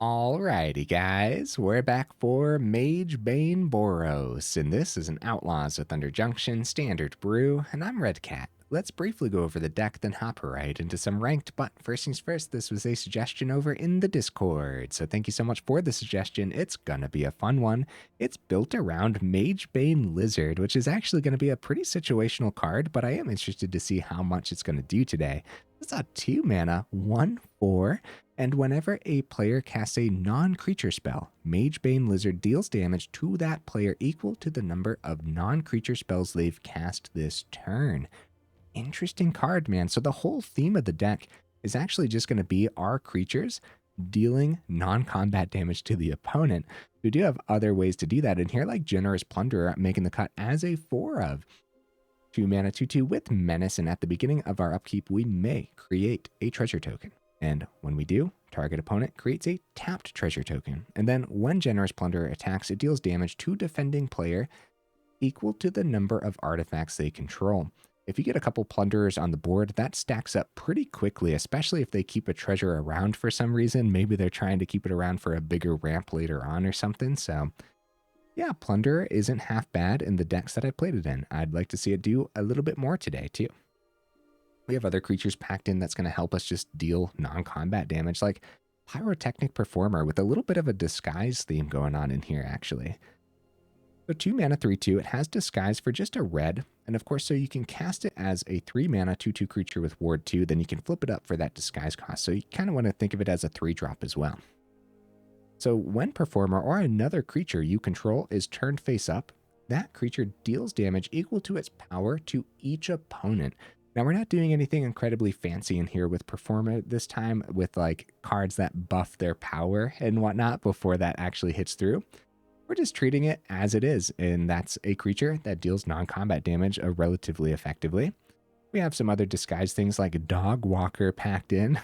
Alrighty, guys, we're back for Magebane Boros, and this is an Outlaws with Thunder Junction standard brew, and I'm Red Cat. Let's briefly go over the deck, then hop right into some ranked, but first things first, this was a suggestion over in the Discord, so thank you so much for the suggestion. It's gonna be a fun one. It's built around Magebane Lizard, which is actually gonna be a pretty situational card, but I am interested to see how much it's gonna do today. It's a 2 mana, 1/4, and whenever a player casts a non-creature spell, Magebane Lizard deals damage to that player equal to the number of non-creature spells they've cast this turn. Interesting card, man. So the whole theme of the deck is actually just going to be our creatures dealing non-combat damage to the opponent. We do have other ways to do that in here, like Generous Plunderer making the cut as a 4 of. 2 mana 2/2 with Menace, and at the beginning of our upkeep, we may create a treasure token. And when we do, target opponent creates a tapped treasure token. And then when Generous Plunderer attacks, it deals damage to defending player equal to the number of artifacts they control. If you get a couple Plunderers on the board, that stacks up pretty quickly, especially if they keep a treasure around for some reason. Maybe they're trying to keep it around for a bigger ramp later on or something. So yeah, Plunderer isn't half bad in the decks that I played it in. I'd like to see it do a little bit more today too. We have other creatures packed in that's going to help us just deal non-combat damage, like Pyrotechnic Performer with a little bit of a disguise theme going on in here, actually. So 2 mana 3/2, it has disguise for just a red, and of course, so you can cast it as a 3 mana 2/2 creature with ward 2, then you can flip it up for that disguise cost. So you kind of want to think of it as a 3-drop as well. So when Performer or another creature you control is turned face up, that creature deals damage equal to its power to each opponent. Now, we're not doing anything incredibly fancy in here with Performer this time with like cards that buff their power and whatnot before that actually hits through. We're just treating it as it is, and that's a creature that deals non-combat damage relatively effectively. We have some other disguise things like Dog Walker packed in.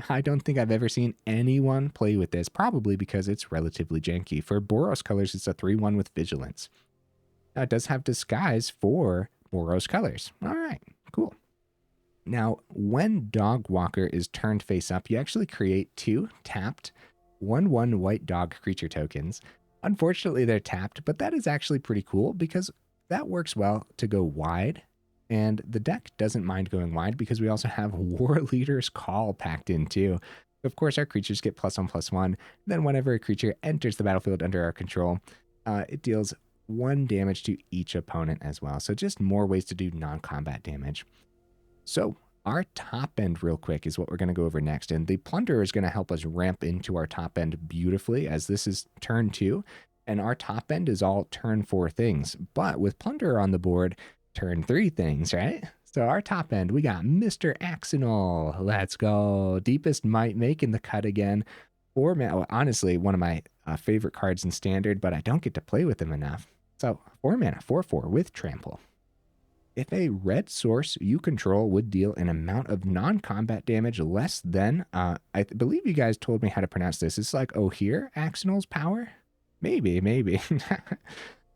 I don't think I've ever seen anyone play with this, probably because it's relatively janky. For Boros colors, it's a 3/1 with Vigilance. Now, it does have disguise for Boros colors. All right, cool. Now, when Dog Walker is turned face up, you actually create 2 tapped 1/1 white dog creature tokens. Unfortunately, they're tapped, but that is actually pretty cool because that works well to go wide. And the deck doesn't mind going wide because we also have Warleader's Call packed in too. Of course, our creatures get +1/+1. Then whenever a creature enters the battlefield under our control, it deals 1 damage to each opponent as well. So just more ways to do non-combat damage. So our top end real quick is what we're going to go over next. And the Plunderer is going to help us ramp into our top end beautifully, as this is turn 2. And our top end is all turn 4 things. But with Plunderer on the board, turn 3 things, right? So our top end, we got Mr. Axonil. Let's go. Deepest Might making the cut again. 4 mana. Well, honestly, one of my favorite cards in Standard, but I don't get to play with him enough. So 4 mana, 4/4 with Trample. If a red source you control would deal an amount of non-combat damage less than, I believe you guys told me how to pronounce this. It's like Ojer, Axonil's power? Maybe.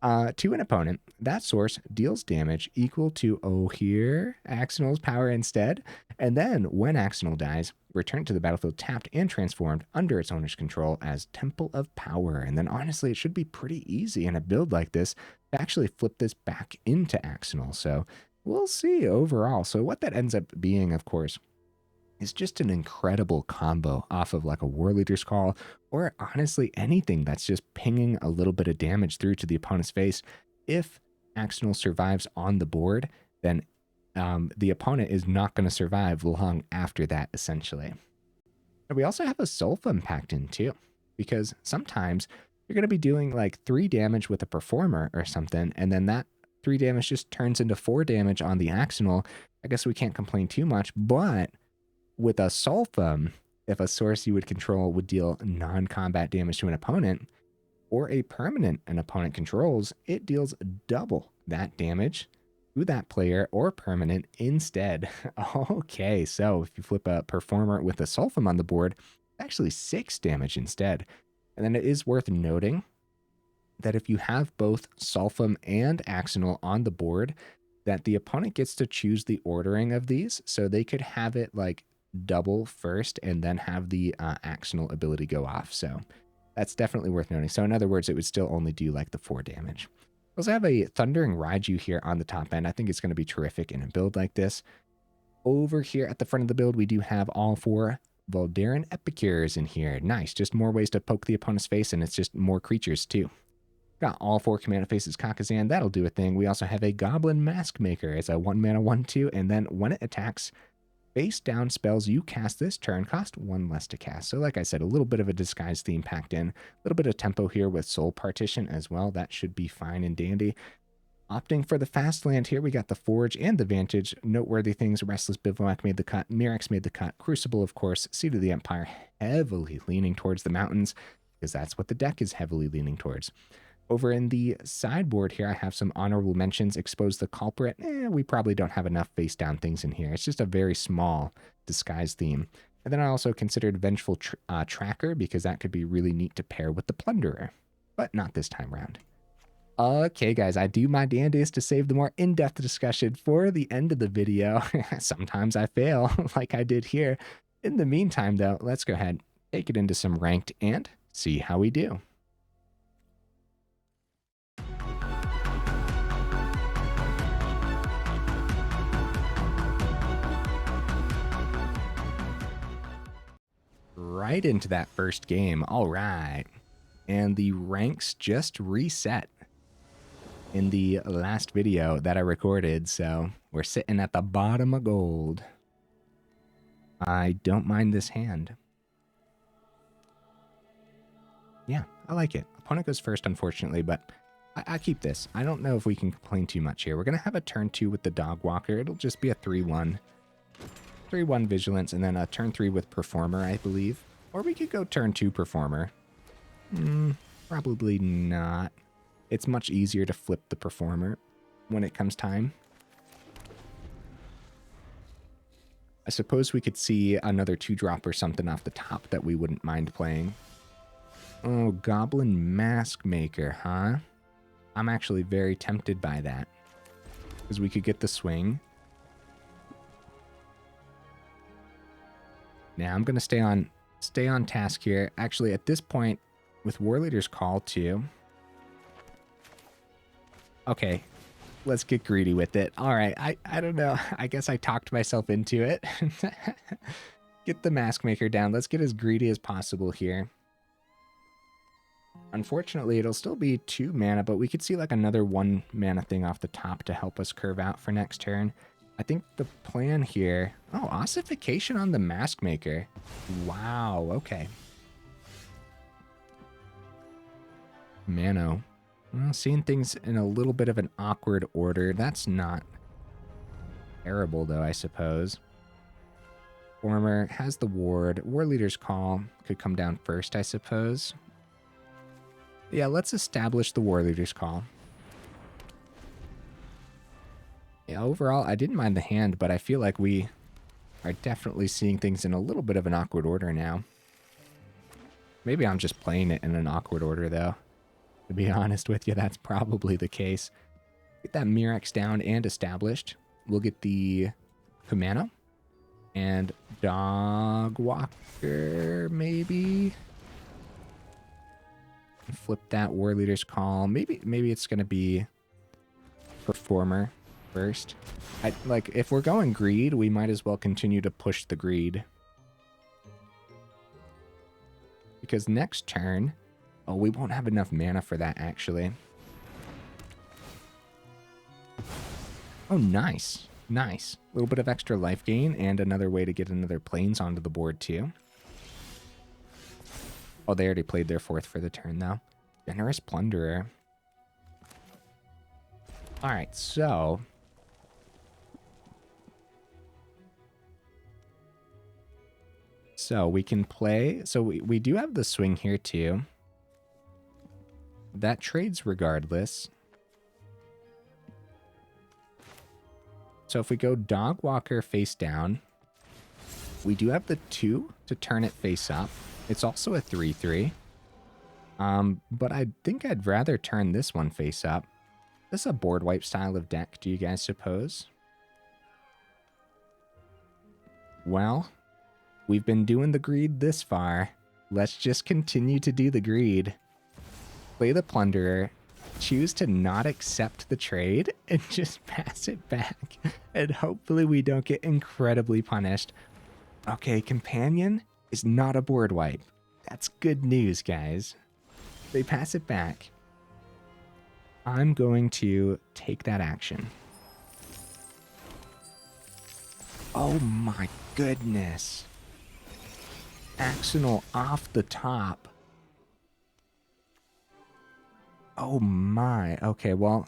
To an opponent, that source deals damage equal to Ojer, Axonil's power instead. And then when Axonil dies, return to the battlefield tapped and transformed under its owner's control as Temple of Power. And then honestly, it should be pretty easy in a build like this to actually flip this back into Axonil. So we'll see overall. So what that ends up being, of course, is just an incredible combo off of like a Warleader's Call, or honestly anything that's just pinging a little bit of damage through to the opponent's face. If Axonil survives on the board, then the opponent is not going to survive long after that, essentially. And we also have a Solphim packed in too, because sometimes you're going to be doing like 3 damage with a Performer or something, and then that 3 damage just turns into 4 damage on the Axonil. I guess we can't complain too much, but with a Solphim, if a source you would control would deal non-combat damage to an opponent, or a permanent an opponent controls, it deals double that damage to that player or permanent instead. Okay, so if you flip a Performer with a Solphim on the board, actually 6 damage instead. And then it is worth noting that if you have both Solphim and Axonil on the board, that the opponent gets to choose the ordering of these. So they could have it like double first and then have the Axonil ability go off. So that's definitely worth noting. So in other words, it would still only do like the 4 damage. We also have a Thundering Raiju here on the top end. I think it's going to be terrific in a build like this. Over here at the front of the build, we do have all 4 Voldaren Epicures in here. Nice, just more ways to poke the opponent's face, and it's just more creatures too. Got all 4 Command Faces Kakkazan, that'll do a thing. We also have a Goblin Maskmaker as a 1 mana 1/2, and then when it attacks, face down spells you cast this turn cost 1 less to cast. So like I said, a little bit of a disguise theme packed in. A little bit of tempo here with Soul Partition as well. That should be fine and dandy. Opting for the fast land here, we got the Forge and the Vantage. Noteworthy things, Restless Bivouac made the cut, Mirrex made the cut, Crucible, of course, Seed of the Empire, heavily leaning towards the mountains, because that's what the deck is heavily leaning towards. Over in the sideboard here, I have some honorable mentions. Expose the Culprit. We probably don't have enough face down things in here. It's just a very small disguise theme. And then I also considered Vengeful Tracker, because that could be really neat to pair with the Plunderer, but not this time around. Okay, guys, I do my damnedest to save the more in-depth discussion for the end of the video. Sometimes I fail, like I did here. In the meantime, though, let's go ahead, take it into some ranked, and see how we do. Right into that first game. All right. And the ranks just reset in the last video that I recorded, so we're sitting at the bottom of gold. I don't mind this hand. Yeah, I like it. Opponent goes first, unfortunately, but I keep this. I don't know if we can complain too much here. We're going to have a turn 2 with the Dog Walker. It'll just be a 3/1. 3/1 Vigilance, and then a turn 3 with Performer, I believe. Or we could go turn 2 Performer. Probably not. It's much easier to flip the Performer when it comes time. I suppose we could see another 2-drop or something off the top that we wouldn't mind playing. Oh, Goblin Maskmaker, huh? I'm actually very tempted by that, because we could get the swing. Now I'm gonna stay on task here. Actually, at this point, with Warleader's Call too. Okay, let's get greedy with it. All right, I don't know. I guess I talked myself into it. Get the Maskmaker down. Let's get as greedy as possible here. Unfortunately, it'll still be 2 mana, but we could see like another 1 mana thing off the top to help us curve out for next turn. I think the plan here... Oh, Ossification on the Maskmaker. Wow, okay. Mano. Well, seeing things in a little bit of an awkward order. That's not terrible, though, I suppose. Former has the ward. Warleader's Call could come down first, I suppose. Yeah, let's establish the Warleader's Call. Yeah, overall, I didn't mind the hand, but I feel like we are definitely seeing things in a little bit of an awkward order now. Maybe I'm just playing it in an awkward order, though. To be honest with you, that's probably the case. Get that Mirrex down and established. We'll get the Kumano and Dog Walker, maybe. Flip that Warleader's Call. Maybe it's going to be Performer first. Like, if we're going greed, we might as well continue to push the greed. Because next turn... Oh, we won't have enough mana for that, actually. Oh, nice. Nice. A little bit of extra life gain and another way to get another planes onto the board, too. Oh, they already played their 4th for the turn, though. Generous Plunderer. Alright, so... So we can play... So we do have the swing here, too. That trades regardless. So if we go Dog Walker face down, we do have the 2 to turn it face up. It's also a 3/3. But I think I'd rather turn this one face up. This is a board wipe style of deck, do you guys suppose? Well, We've been doing the greed this far. Let's just continue to do the greed. Play the Plunderer. Choose to not accept the trade and just pass it back. And hopefully we don't get incredibly punished. Okay, Companion is not a board wipe. That's good news, guys. They pass it back. I'm going to take that action. Oh my goodness. Axonil off the top. Oh my. Okay, well.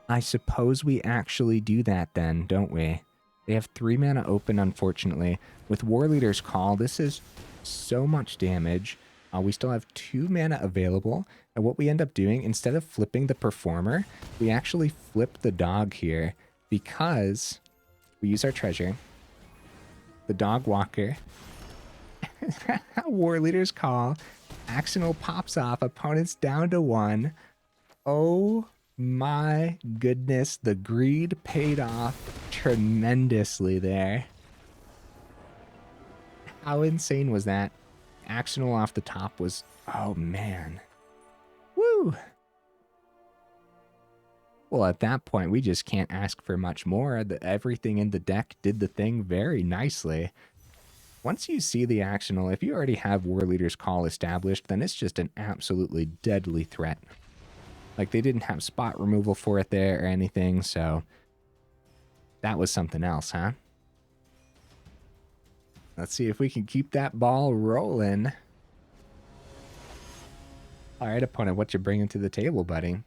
I suppose we actually do that then, don't we? They have 3 mana open, unfortunately. With Warleader's Call, this is so much damage. We still have 2 mana available. And what we end up doing, instead of flipping the Performer, we actually flip the dog here because we use our treasure. The Dog Walker. Warleader's Call. Axonil pops off. Opponent's down to 1. Oh my goodness. The greed paid off tremendously there. How insane was that? Axonil off the top was... Oh man. Woo! Well, at that point, we just can't ask for much more. Everything in the deck did the thing very nicely. Once you see the Axonil, if you already have Warleader's Call established, then it's just an absolutely deadly threat. Like, they didn't have spot removal for it there or anything, so that was something else, huh? Let's see if we can keep that ball rolling. All right, opponent, what you bringing to the table, buddy?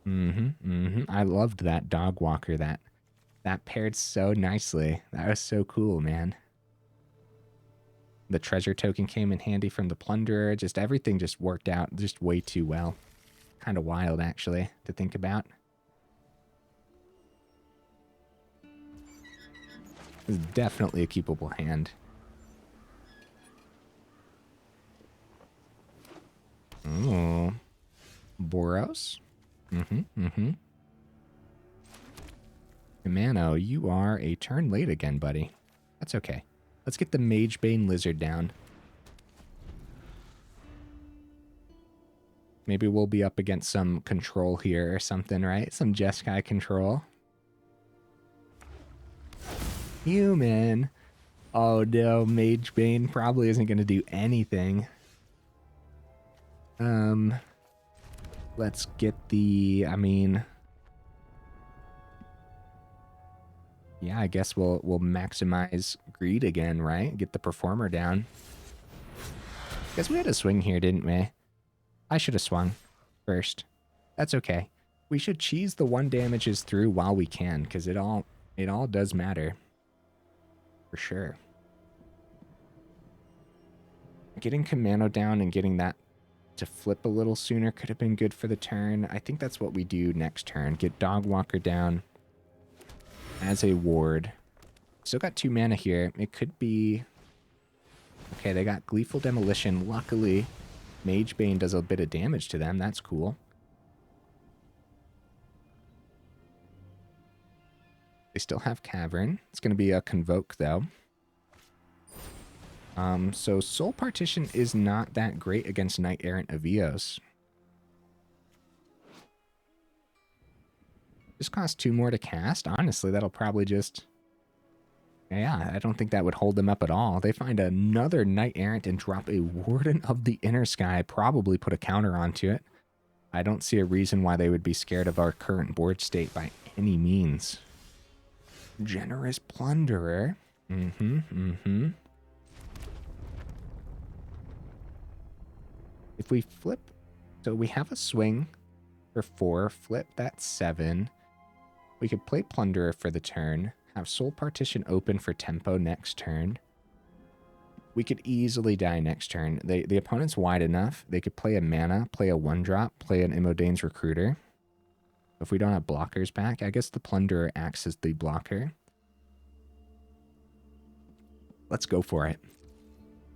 I loved that Dog Walker. That paired so nicely. That was so cool, man. The treasure token came in handy from the Plunderer. Just everything just worked out just way too well. Kind of wild, actually, to think about. It's definitely a keepable hand. Oh. Boros? Kumano, you are a turn late again, buddy. That's okay. Let's get the Magebane Lizard down. Maybe we'll be up against some control here or something, right? Some Jeskai control. Human. Oh no, Magebane probably isn't going to do anything. Let's get the, yeah, I guess we'll maximize greed again, right? Get the Performer down. Guess we had a swing here, didn't we? I should have swung first. That's okay. We should cheese the 1 damages through while we can, because it all does matter. For sure. Getting Kumano down and getting that to flip a little sooner could have been good for the turn. I think that's what we do next turn. Get Dog Walker down as a ward. Still got 2 mana here. It could be... Okay, they got Gleeful Demolition. Luckily, Magebane does a bit of damage to them. That's cool. They still have Cavern. It's going to be a Convoke, though. So Soul Partition is not that great against Knight Errant Avios. Just costs 2 more to cast. Honestly, that'll probably just... Yeah, I don't think that would hold them up at all. They find another Knight Errant and drop a Warden of the Inner Sky. Probably put a counter onto it. I don't see a reason why they would be scared of our current board state by any means. Generous Plunderer. If we flip, so we have a swing for 4, flip, that's 7. We could play Plunderer for the turn, have Soul Partition open for tempo next turn. We could easily die next turn. The opponent's wide enough. They could play a mana, play a 1-drop, play an Imodane's Recruiter. If we don't have blockers back, I guess the Plunderer acts as the blocker. Let's go for it.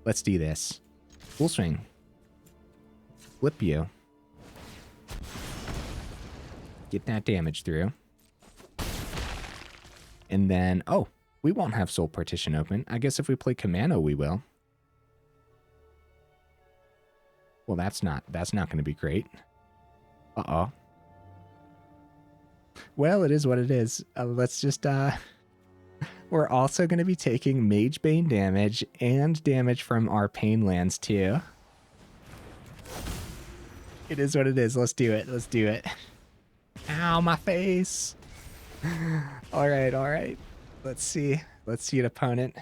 Let's do this. Full swing. Flip you. Get that damage through. And then, oh, we won't have Soul Partition open. I guess if we play Kumano, we will. Well, that's not going to be great. Uh-oh. Well, it is what it is. Let's just, we're also going to be taking Magebane damage and damage from our Pain lands, too. It is what it is. Let's do it. Let's do it. Ow, my face. All right, all right. Let's see. Let's see an opponent.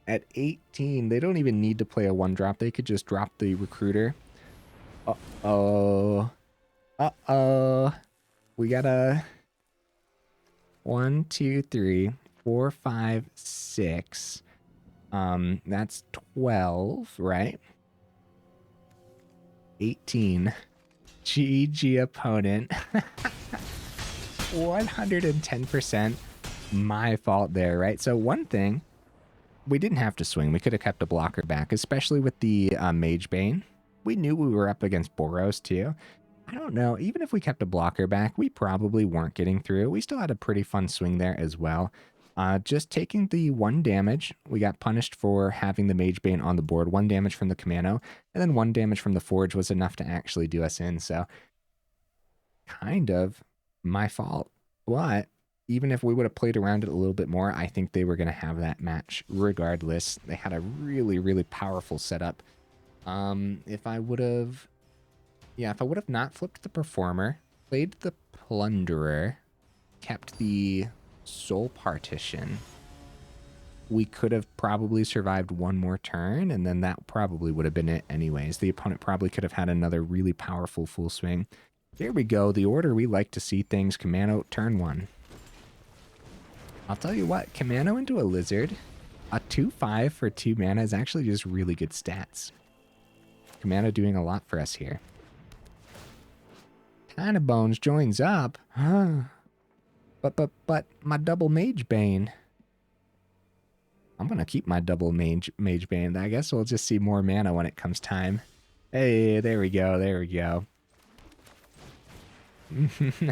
At 18, they don't even need to play a 1-drop. They could just drop the Recruiter. Uh-oh. Uh-oh. We got a 1, 2, 3, 4, 5, 6. That's 12, right? 18. GG opponent. 110% my fault there, right? So one thing, we didn't have to swing. We could have kept a blocker back, especially with the Magebane. We knew we were up against Boros too. I don't know. Even if we kept a blocker back, we probably weren't getting through. We still had a pretty fun swing there as well. Just taking the 1 damage, we got punished for having the Magebane on the board. 1 damage from the Kumano, and then 1 damage from the Forge was enough to actually do us in. So, kind of my fault. But even if we would have played around it a little bit more, I think they were going to have that match regardless. They had a really, really powerful setup. If I would have not flipped the Performer, played the Plunderer, kept the Soul Partition, we could have probably survived 1 more turn, and then that probably would have been it anyways. The opponent probably could have had another really powerful full swing. There we go, the order we like to see things. Kumano, turn 1. I'll tell you what, Kumano into a Lizard, a 2/5 for 2 mana is actually just really good stats. Kumano doing a lot for us here. Kind of Bones joins up. But my double Magebane. I'm gonna keep my double Magebane. I guess we'll just see more mana when it comes time. Hey, there we go. There we go. This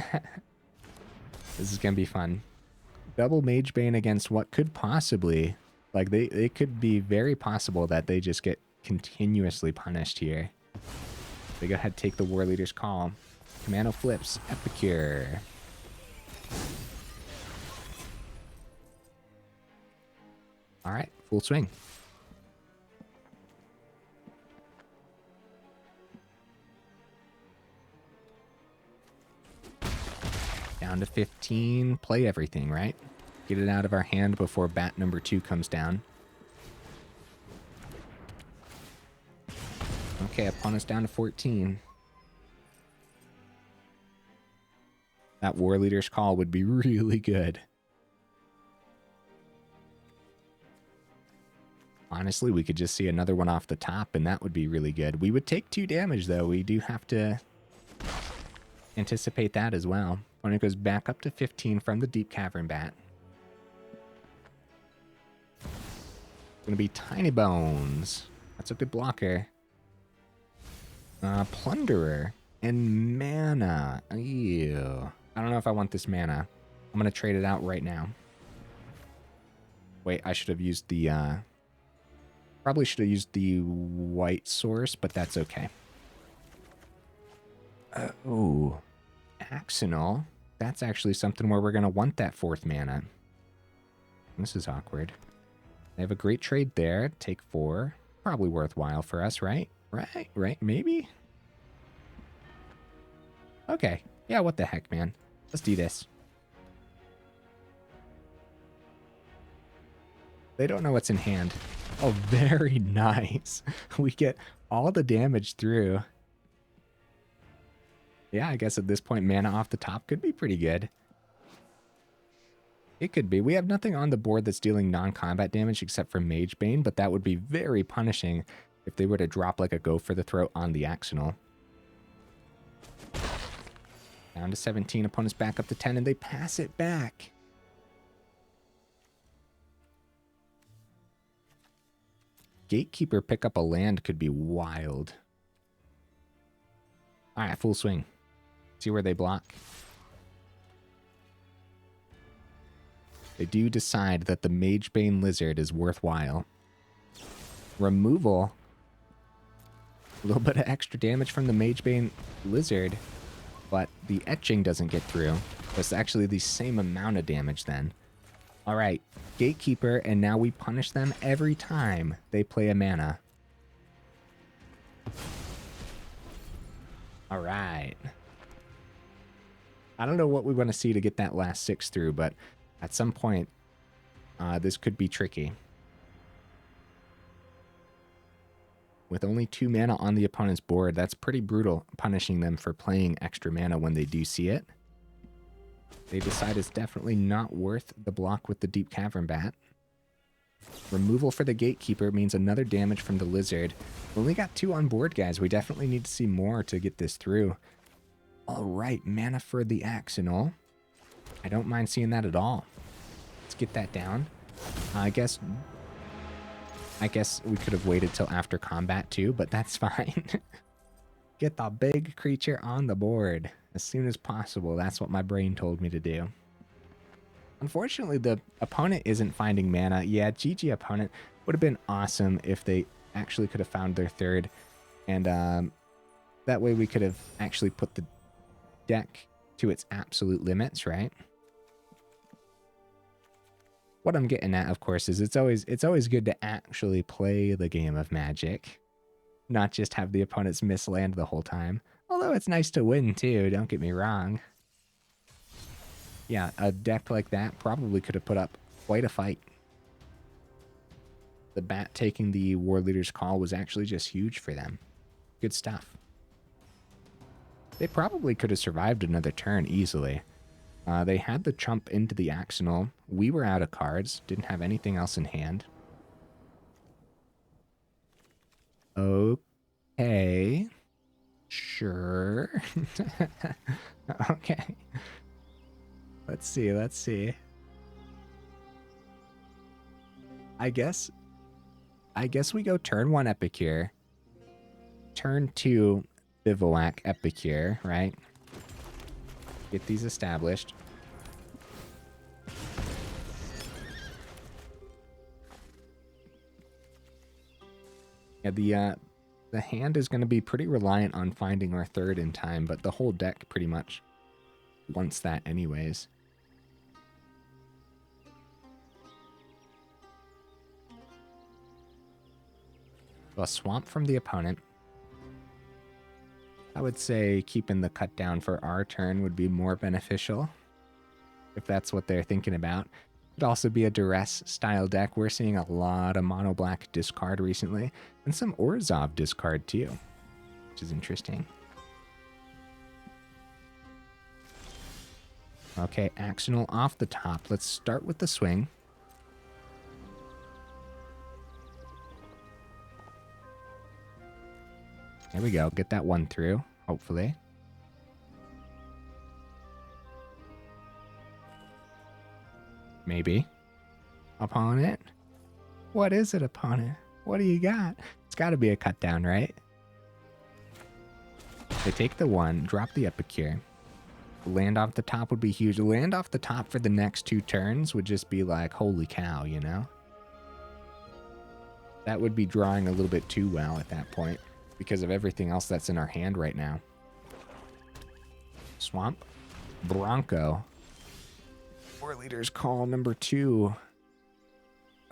is gonna be fun. Double Magebane against what could possibly, like they could be very possible that they just get continuously punished here. They go ahead, take the Warleader's call. Kumano flips Epicure. All right, full swing. Down to 15, play everything, right? Get it out of our hand before bat number 2 comes down. Okay, opponent's down to 14. That Warleader's call would be really good. Honestly, we could just see another one off the top, and that would be really good. We would take 2 damage, though. We do have to anticipate that as well. When it goes back up to 15 from the Deep Cavern Bat. It's going to be Tiny Bones. That's a good blocker. Plunderer. And mana. Ew. I don't know if I want this mana. I'm going to trade it out right now. Wait, I should have used the... Probably should have used the white source, but that's okay. Oh. Axonil. That's actually something where we're going to want that 4th mana. This is awkward. They have a great trade there. Take 4. Probably worthwhile for us, right? Right? Maybe? Okay. Yeah, what the heck, man. Let's do this. They don't know what's in hand. Oh, very nice. We get all the damage through. Yeah, I guess at this point, mana off the top could be pretty good. It could be. We have nothing on the board that's dealing non-combat damage except for Magebane, but that would be very punishing if they were to drop like a go for the throat on the Axonil. Down to 17, opponents back up to 10, and they pass it back. Gatekeeper pick up a land could be wild. All right, full swing. See where they block. They do decide that the Magebane Lizard is worthwhile. Removal. A little bit of extra damage from the Magebane Lizard, but the etching doesn't get through. It's actually the same amount of damage then. All right, Gatekeeper, and now we punish them every time they play a mana. All right. I don't know what we want to see to get that last 6 through, but at some point, this could be tricky. With only 2 mana on the opponent's board, that's pretty brutal, punishing them for playing extra mana when they do see it. They decide it's definitely not worth the block with the Deep Cavern Bat. Removal for the Gatekeeper means another damage from the Lizard. We only got 2 on board, guys. We definitely need to see more to get this through. All right, mana for the Axonil. I don't mind seeing that at all. Let's get that down. I guess we could have waited till after combat too, but that's fine. Get the big creature on the board as soon as possible. That's what my brain told me to do. Unfortunately, the opponent isn't finding mana. Yeah, GG opponent. Would have been awesome if they actually could have found their 3rd. And that way we could have actually put the deck to its absolute limits, right? What I'm getting at, of course, is it's always good to actually play the game of Magic, not just have the opponents miss land the whole time. Although it's nice to win too, don't get me wrong. Yeah, a deck like that probably could have put up quite a fight. The bat taking the Warleader's call was actually just huge for them. Good stuff. They probably could have survived another turn easily. They had the chump into the Axonil. We were out of cards, didn't have anything else in hand. Okay. Sure. Okay. Let's see. I guess we go turn 1 Epicure. Turn 2 Bivouac Epicure, right? Get these established. Yeah, the hand is going to be pretty reliant on finding our 3rd in time, but the whole deck pretty much wants that anyways. A swamp from the opponent. I would say keeping the cut down for our turn would be more beneficial, if that's what they're thinking about. It'd also be a duress style deck. We're seeing a lot of mono black discard recently, and some Orzhov discard too, which is interesting. Okay, Axonil off the top. Let's start with the swing. There we go. Get that 1 through, hopefully. Maybe. Opponent? What is it, opponent? What do you got? It's got to be a cut down, right? They take the 1, drop the Epicure. Land off the top would be huge. Land off the top for the next 2 turns would just be like, holy cow, you know? That would be drawing a little bit too well at that point, because of everything else that's in our hand right now. Swamp. Bronco. Warleader's call number 2.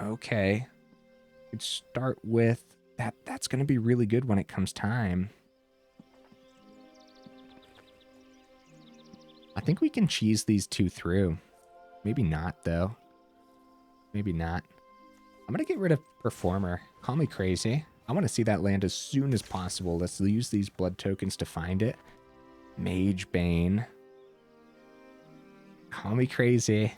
Okay. Could start with that. That's going to be really good when it comes time. I think we can cheese these 2 through. Maybe not, though. Maybe not. I'm going to get rid of Performer. Call me crazy. I want to see that land as soon as possible. Let's use these blood tokens to find it. Magebane. Call me crazy.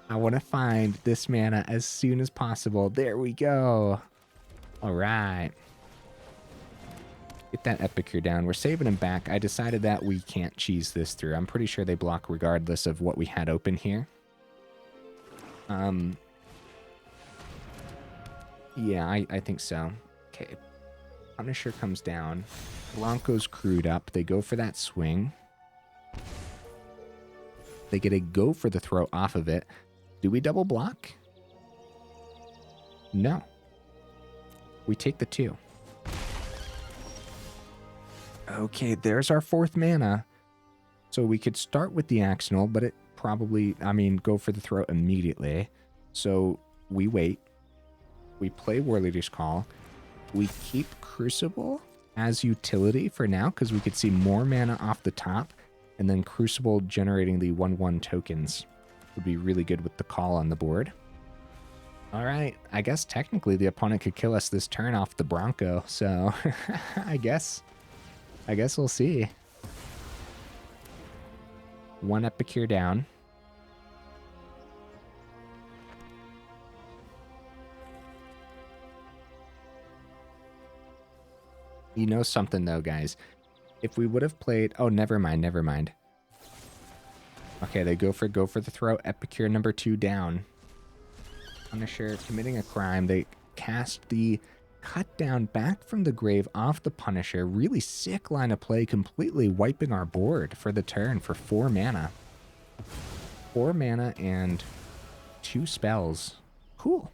I want to find this mana as soon as possible. There we go. All right. Get that Epicure down. We're saving him back. I decided that we can't cheese this through. I'm pretty sure they block regardless of what we had open here. Yeah, I think so. Okay. Punisher comes down. Bronco's crewed up. They go for that swing. They get a go for the throw off of it. Do we double block? No. We take the 2. Okay, there's our 4th mana. So we could start with the Axonil, but it probably, I mean, go for the throw immediately. So we wait. We play Warleader's Call. We keep Crucible as utility for now because we could see more mana off the top. And then Crucible generating the 1/1 tokens would be really good with the call on the board. All right, I guess technically the opponent could kill us this turn off the Bronco. So I guess we'll see. 1 Epicure down. You know something though, guys. If we would have played... Oh, never mind, never mind. Okay, they go for the throw. Epicure number 2 down. Punisher committing a crime. They cast the cut down back from the grave off the Punisher. Really sick line of play, completely wiping our board for the turn for 4 mana. 4 mana and 2 spells. Cool.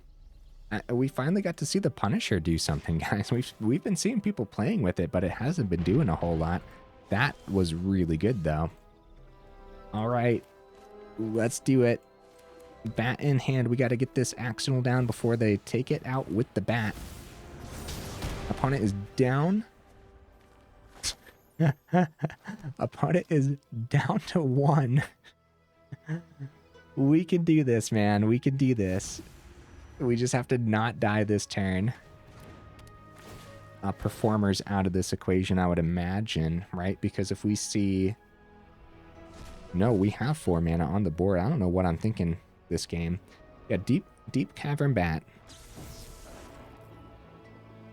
We finally got to see the Punisher do something, guys. We've been seeing people playing with it, but it hasn't been doing a whole lot. That was really good, though. All right, let's do it. Bat in hand. We got to get this Axonil down before they take it out with the bat. Opponent is down. Opponent is down to 1. We can do this, man. We can do this. We just have to not die this turn. Performer's out of this equation, I would imagine, right? Because if we see... No, we have 4 mana on the board. I don't know what I'm thinking this game. Yeah, deep Cavern Bat.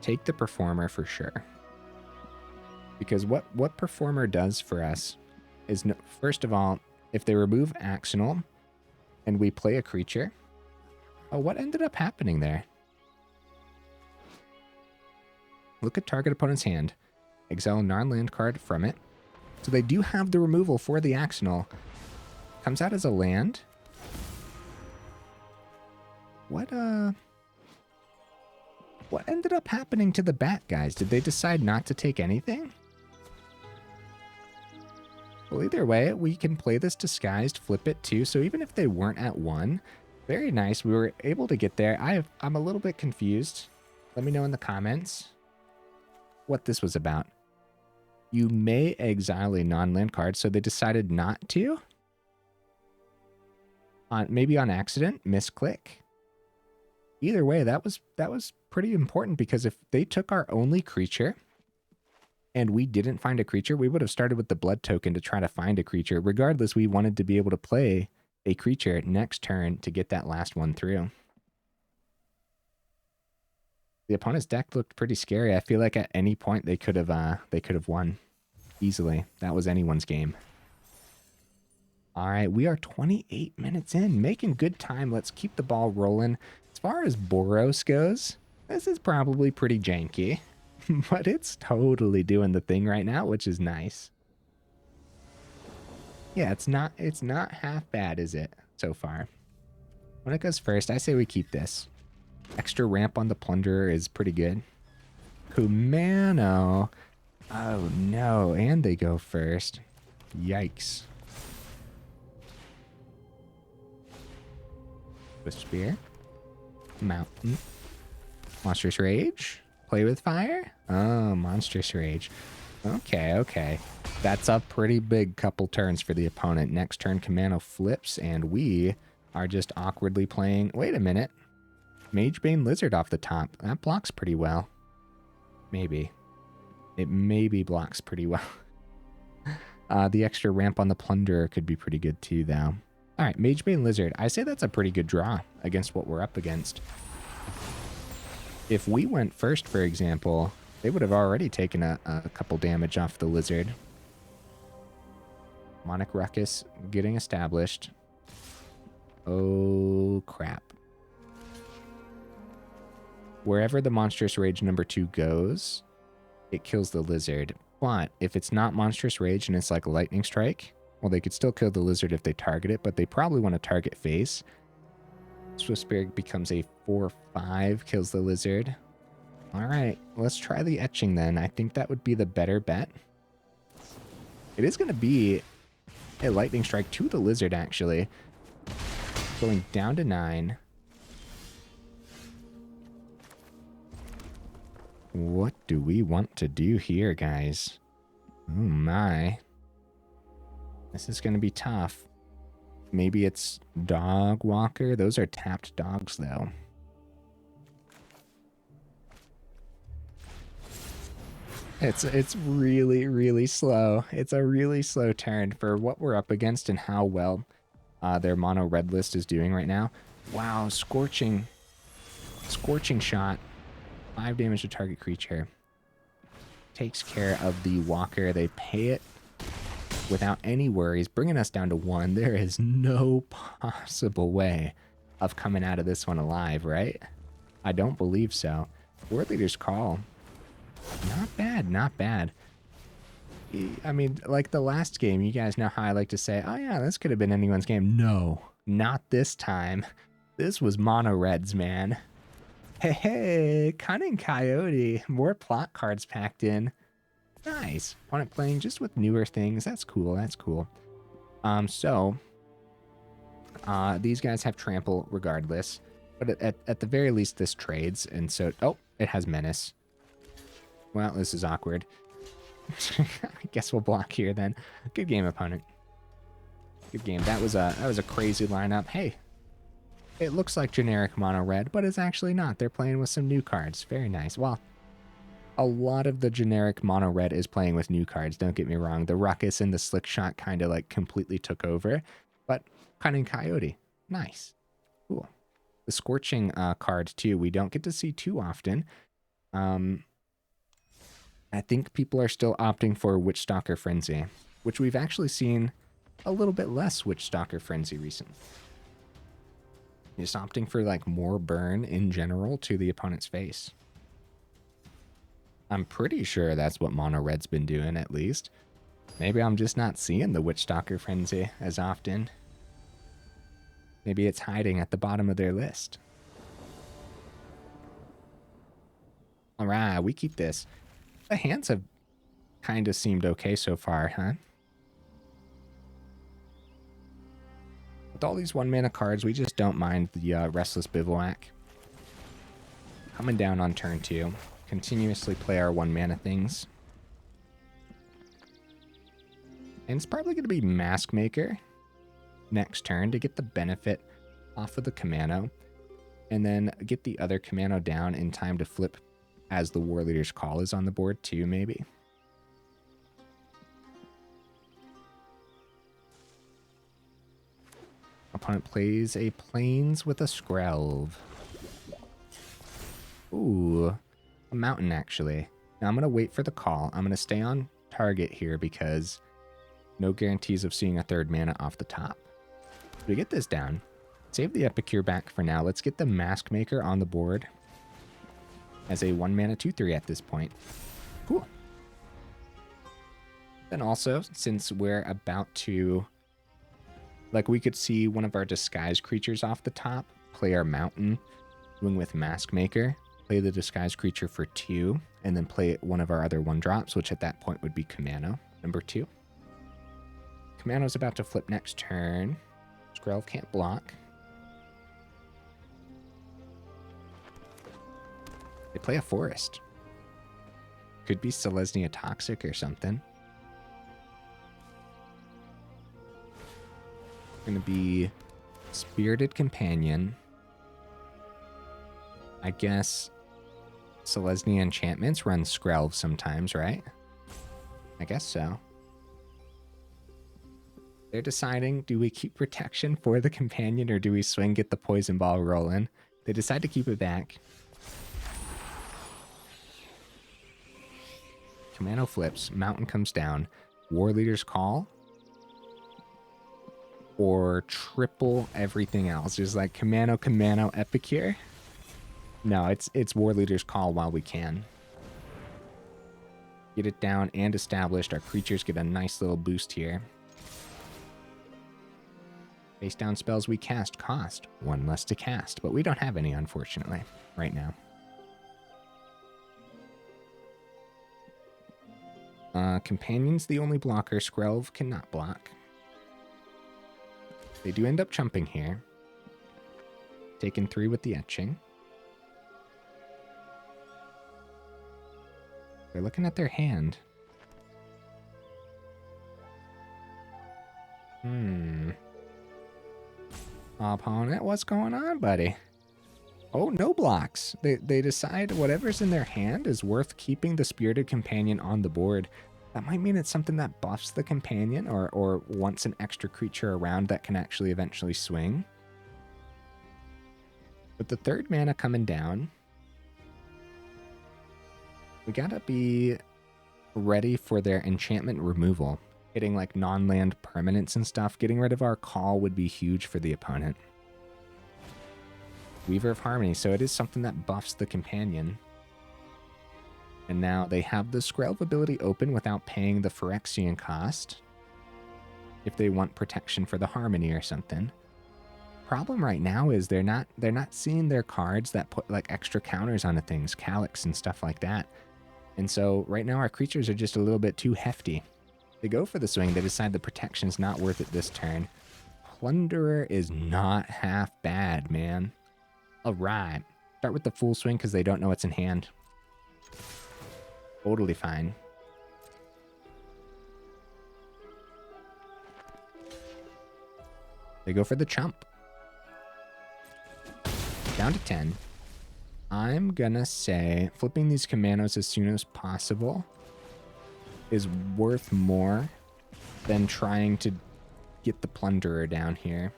Take the Performer for sure. Because what Performer does for us is, no, first of all, if they remove Axonil and we play a creature... Oh, what ended up happening there? Look at target opponent's hand. Exile a non-land card from it. So they do have the removal for the Axonil. Comes out as a land. What ended up happening to the bat, guys? Did they decide not to take anything? Well, either way, we can play this disguised, flip it too. So even if they weren't at 1... Very nice. We were able to get there. I'm a little bit confused. Let me know in the comments what this was about. You may exile a non-land card, so they decided not to? Maybe on accident? Misclick? Either way, that was pretty important because if they took our only creature and we didn't find a creature, we would have started with the blood token to try to find a creature. Regardless, we wanted to be able to play a creature next turn to get that last one through. The opponent's deck looked pretty scary. I feel like at any point they could have won easily. That was anyone's game. All right, we are 28 minutes in, making good time. Let's keep the ball rolling. As far as Boros goes, this is probably pretty janky, but it's totally doing the thing right now, which is nice. Yeah, it's not half bad, is it, so far? When it goes first, I say we keep this. Extra ramp on the Plunderer is pretty good. Kumano. Oh, no. And they go first. Yikes. With Spear. Mountain. Monstrous Rage. Play with Fire. Oh, Monstrous Rage. Okay, okay. That's a pretty big couple turns for the opponent. Next turn, Kumano flips, and we are just awkwardly playing... Wait a minute. Magebane Lizard off the top. That blocks pretty well. Maybe. It maybe blocks pretty well. The extra ramp on the Plunderer could be pretty good too, though. All right, Magebane Lizard. I say that's a pretty good draw against what we're up against. If we went first, for example, they would have already taken a couple damage off the Lizard. Monic Ruckus getting established. Oh, crap. Wherever the Monstrous Rage number 2 goes, it kills the lizard. But if it's not Monstrous Rage and it's like Lightning Strike, well, they could still kill the lizard if they target it, but they probably want to target face. Swift Spirit becomes a 4/5, kills the lizard. All right, let's try the Etching then. I think that would be the better bet. It is going to be a Lightning Strike to the lizard, actually. Going down to 9. What do we want to do here, guys? Oh my. This is going to be tough. Maybe it's Dog Walker. Those are tapped dogs, though. It's really, really slow. It's a really slow turn for what we're up against and how well their mono red list is doing right now. Wow, Scorching Shot. 5 damage to target creature. Takes care of the walker. They pay it without any worries, bringing us down to 1. There is no possible way of coming out of this one alive, right? I don't believe so. Warleader's Call. Not bad, not bad. I mean, like the last game, you guys know how I like to say, oh yeah, this could have been anyone's game. No, not this time. This was mono reds, man. Hey, Cunning Coyote. More plot cards packed in. Nice. Opponent playing just with newer things. That's cool, that's cool. These guys have trample regardless. But at the very least, this trades. And so, oh, it has Menace. Well, this is awkward. I guess we'll block here then. Good game, opponent. Good game. That was a crazy lineup. Hey, it looks like generic mono red, but it's actually not. They're playing with some new cards. Very nice. Well, a lot of the generic mono red is playing with new cards. Don't get me wrong. The Ruckus and the Slick Shot kind of like completely took over, but Cunning Coyote, nice, cool. The Scorching card too. We don't get to see too often. I think people are still opting for Witchstalker Frenzy, which we've actually seen a little bit less Witchstalker Frenzy recently. Just opting for like more burn in general to the opponent's face. I'm pretty sure that's what mono red's been doing, at least. Maybe I'm just not seeing the Witchstalker Frenzy as often. Maybe it's hiding at the bottom of their list. All right, we keep this. The hands have kind of seemed okay so far, huh? With all these 1-mana cards, we just don't mind the Restless Bivouac. Coming down on turn 2. Continuously play our 1-mana things. And it's probably going to be Maskmaker next turn to get the benefit off of the Kumano. And then get the other Kumano down in time to flip as the Warleader's Call is on the board too, maybe. Opponent plays a Plains with a Skrelv. Ooh, a Mountain actually. Now I'm going to wait for the call. I'm going to stay on target here because no guarantees of seeing a 3rd mana off the top. We get this down. Save the Epicure back for now. Let's get the Maskmaker on the board as a 1-mana 2/3 at this point. Cool. Then also, since we're about to, like, we could see one of our disguise creatures off the top, play our Mountain, swing with Maskmaker, play the disguise creature for 2, and then play one of our other 1-drops, which at that point would be Kumano, number 2. Kumano's about to flip next turn. Skrelv can't block. They play a Forest. Could be Selesnya Toxic or something. Gonna be Spirited Companion. I guess Selesnya Enchantments run Skrelv sometimes, right? I guess so. They're deciding, do we keep protection for the companion or do we swing, get the poison ball rolling? They decide to keep it back. Kumano flips, Mountain comes down, Warleader's Call, or triple everything else. Just like Kumano, Epicure. No, it's Warleader's Call while we can. Get it down and established. Our creatures get a nice little boost here. Face down spells we cast cost 1 less to cast, but we don't have any, unfortunately, right now. Companion's the only blocker. Skrelv cannot block. They do end up chumping here. Taking 3 with the etching. They're looking at their hand. Opponent, what's going on, buddy? Oh, no blocks. They decide whatever's in their hand is worth keeping the Spirited Companion on the board. That might mean it's something that buffs the companion or wants an extra creature around that can actually eventually swing. With the 3rd mana coming down, we gotta be ready for their enchantment removal. Hitting like non-land permanents and stuff. Getting rid of our call would be huge for the opponent. Weaver of Harmony, so it is something that buffs the companion. And now they have the Skrelv ability open without paying the Phyrexian cost. If they want protection for the Harmony or something. Problem right now is they're not seeing their cards that put like extra counters onto things, Calyx and stuff like that. And so right now our creatures are just a little bit too hefty. They go for the swing, they decide the protection's not worth it this turn. Plunderer is not half bad, man. Alright. Start with the full swing because they don't know what's in hand. Totally fine. They go for the chump. Down to 10. I'm gonna say flipping these Kumanos as soon as possible is worth more than trying to get the Plunderer down here.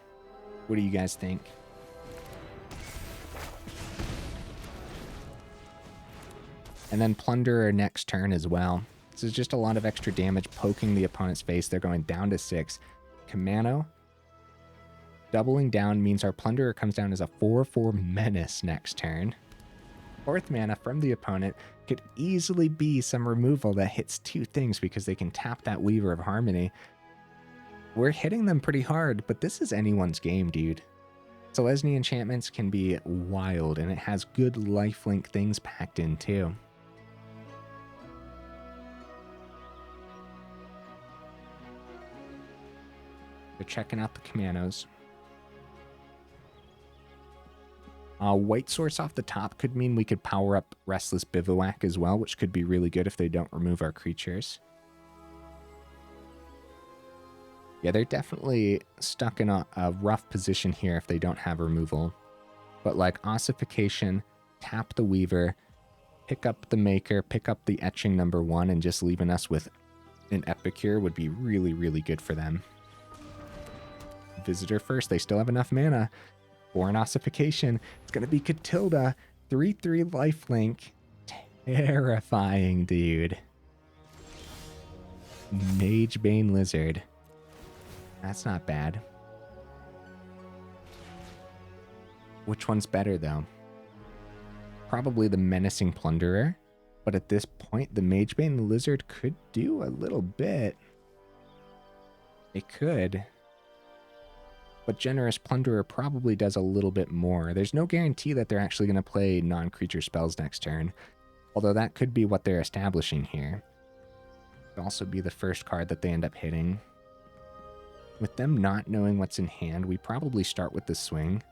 What do you guys think? And then Plunderer next turn as well. This is just a lot of extra damage poking the opponent's face. They're going down to 6. Kumano doubling down means our Plunderer comes down as a 4/4 menace next turn. 4th mana from the opponent could easily be some removal that hits 2 things because they can tap that Weaver of Harmony. We're hitting them pretty hard, but this is anyone's game, dude. Selesnya enchantments can be wild, and it has good lifelink things packed in too. They're checking out the Kumanos. White source off the top could mean we could power up Restless Bivouac as well, which could be really good if they don't remove our creatures. Yeah, they're definitely stuck in a rough position here if they don't have removal. But like Ossification, tap the Weaver, pick up the Maker, pick up the Etching #1, and just leaving us with an Epicure would be really, really good for them. Visitor first, they still have enough mana. For an Ossification, it's going to be Catilda, 3/3 lifelink. Terrifying, dude. Magebane Lizard. That's not bad. Which one's better, though? Probably the Menacing Plunderer. But at this point, the Magebane Lizard could do a little bit. It could. But Generous Plunderer probably does a little bit more. There's no guarantee that they're actually going to play non-creature spells next turn. Although that could be what they're establishing here. Could also be the first card that they end up hitting. With them not knowing what's in hand, we probably start with the swing.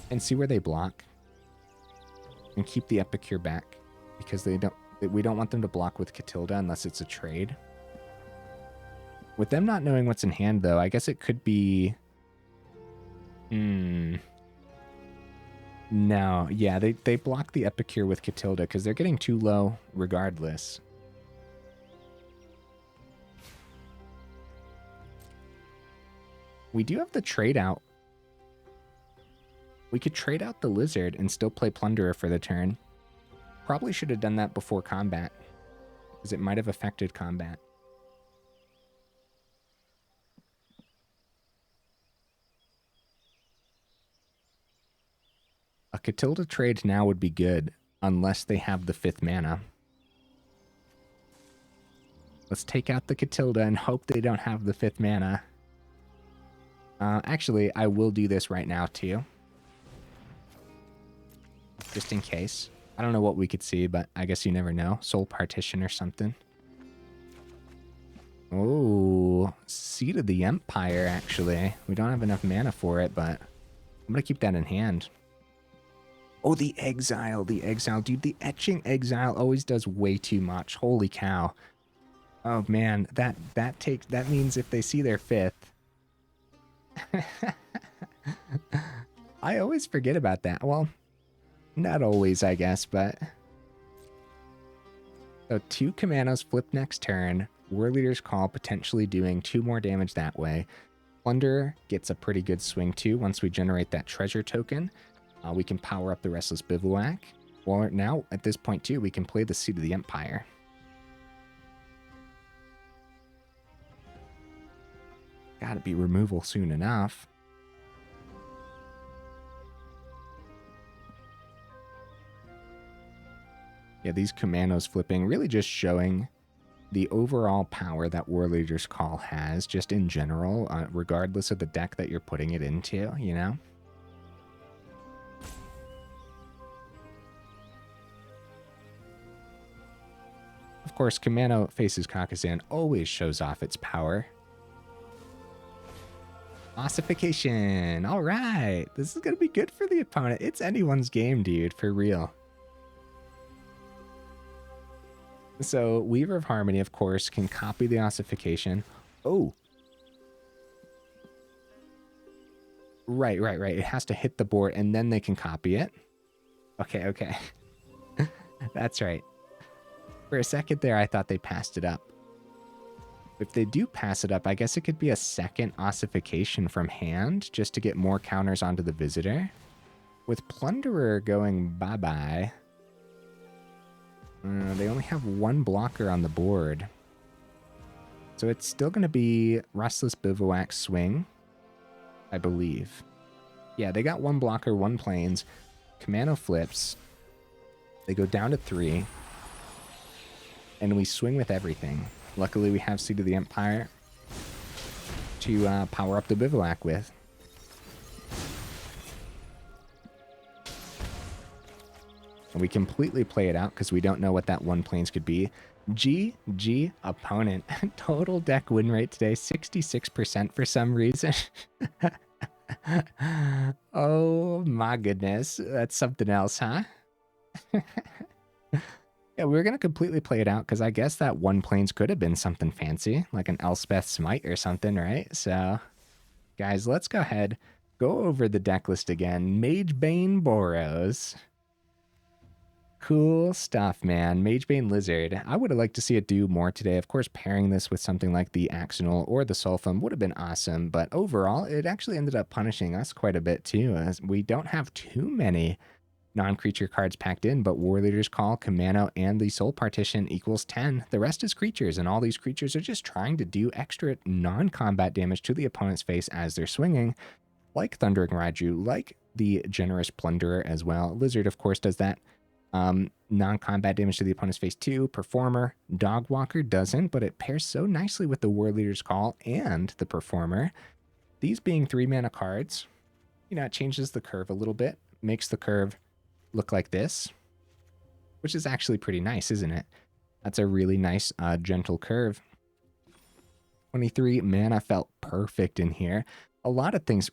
And see where they block. And keep the Epicure back. Because we don't want them to block with Catilda unless it's a trade. With them not knowing what's in hand, though, I guess it could be... No, yeah, they block the Epicure with Catilda because they're getting too low regardless. We do have the trade out. We could trade out the Lizard and still play Plunderer for the turn. Probably should have done that before combat, because it might have affected combat. A Catilda trade now would be good, unless they have the 5th mana. Let's take out the Catilda and hope they don't have the 5th mana. Actually, I will do this right now too. Just in case. I don't know what we could see, but I guess you never know. Soul Partition or something. Oh, Seat of the Empire, actually. We don't have enough mana for it, but I'm going to keep that in hand. Oh, the Exile, the Exile. Dude, the Etching Exile always does way too much. Holy cow. Oh, man, that means if they see their 5th... I always forget about that. Well, not always, I guess, but... So 2 Kumanos flip next turn. Warleader's Call potentially doing 2 more damage that way. Plunderer gets a pretty good swing too once we generate that treasure token. We can power up the Restless Bivouac. Well, now at this point too, we can play the Seat of the Empire. Gotta be removal soon enough. Yeah, these Kumanos flipping really just showing the overall power that Warleader's Call has, just in general, regardless of the deck that you're putting it into, you know? Of course, Kumano faces Kakkazan always shows off its power. Ossification! Alright! This is gonna be good for the opponent. It's anyone's game, dude, for real. So, Weaver of Harmony, of course, can copy the Ossification. Oh! Right. It has to hit the board, and then they can copy it. Okay. That's right. For a second there, I thought they passed it up. If they do pass it up, I guess it could be a second Ossification from hand, just to get more counters onto the visitor. With Plunderer going bye-bye... they only have 1 blocker on the board. So it's still going to be Restless Bivouac swing, I believe. Yeah, they got 1 blocker, 1 plains. Kumano flips. They go down to 3. And we swing with everything. Luckily, we have Seat of the Empire to power up the Bivouac with. And we completely play it out because we don't know what that 1 plains could be. GG opponent. Total deck win rate today, 66% for some reason. Oh my goodness. That's something else, huh? Yeah, we're going to completely play it out because I guess that 1 plains could have been something fancy, like an Elspeth Smite or something, right? So, guys, let's go ahead, go over the deck list again. Magebane Boros. Cool stuff, man. Magebane Lizard. I would have liked to see it do more today. Of course, pairing this with something like the Axonil or the Solphim would have been awesome, but overall, it actually ended up punishing us quite a bit too, as we don't have too many non-creature cards packed in, but Warleader's Call, Kumano, and the Soul Partition equals 10. The rest is creatures, and all these creatures are just trying to do extra non-combat damage to the opponent's face as they're swinging, like Thundering Raiju, like the Generous Plunderer as well. Lizard, of course, does that. Non-combat damage to the opponent's face too. Performer, Dogwalker doesn't, but it pairs so nicely with the Warleader's Call and the Performer. These being 3-mana cards, you know, it changes the curve a little bit, makes the curve look like this, which is actually pretty nice, isn't it? That's a really nice, gentle curve. 23 mana felt perfect in here. A lot of things.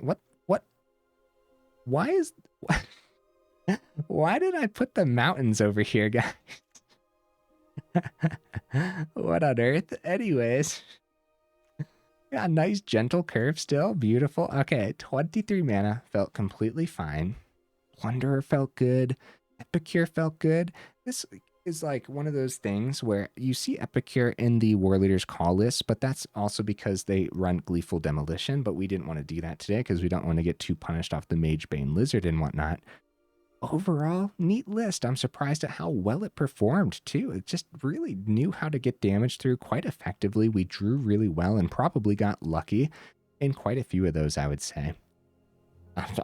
Why did I put the mountains over here, guys? What on earth? Anyways. Yeah, nice gentle curve still. Beautiful. Okay, 23 mana felt completely fine. Plunderer felt good. Epicure felt good. This is like one of those things where you see Epicure in the Warleader's Call list, but that's also because they run Gleeful Demolition, but we didn't want to do that today because we don't want to get too punished off the Magebane Lizard and whatnot. Overall, neat list. I'm surprised at how well it performed, too. It just really knew how to get damage through quite effectively. We drew really well and probably got lucky in quite a few of those, I would say.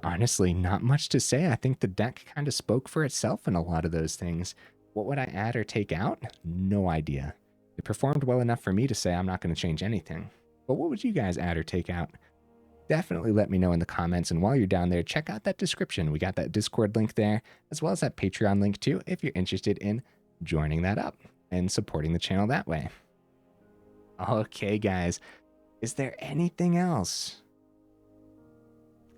Honestly, not much to say. I think the deck kind of spoke for itself in a lot of those things. What would I add or take out? No idea. It performed well enough for me to say I'm not going to change anything. But what would you guys add or take out? Definitely let me know in the comments. And while you're down there, check out that description. We got that Discord link there, as well as that Patreon link too, if you're interested in joining that up and supporting the channel that way. Okay, guys. Is there anything else?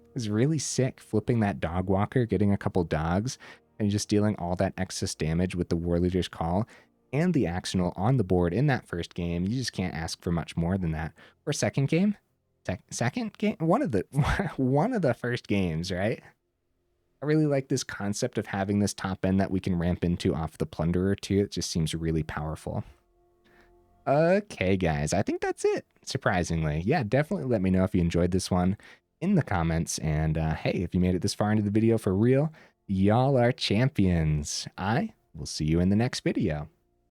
It was really sick flipping that dog walker, getting a couple dogs, and just dealing all that excess damage with the Warleader's Call and the Axonil on the board in that first game. You just can't ask for much more than that. Or second game? Second game? One of the first games, right? I really like this concept of having this top end that we can ramp into off the Plunderer too. It just seems really powerful. Okay, guys, I think that's it, surprisingly. Yeah, definitely let me know if you enjoyed this one in the comments. And hey, if you made it this far into the video for real, y'all are champions. I will see you in the next video.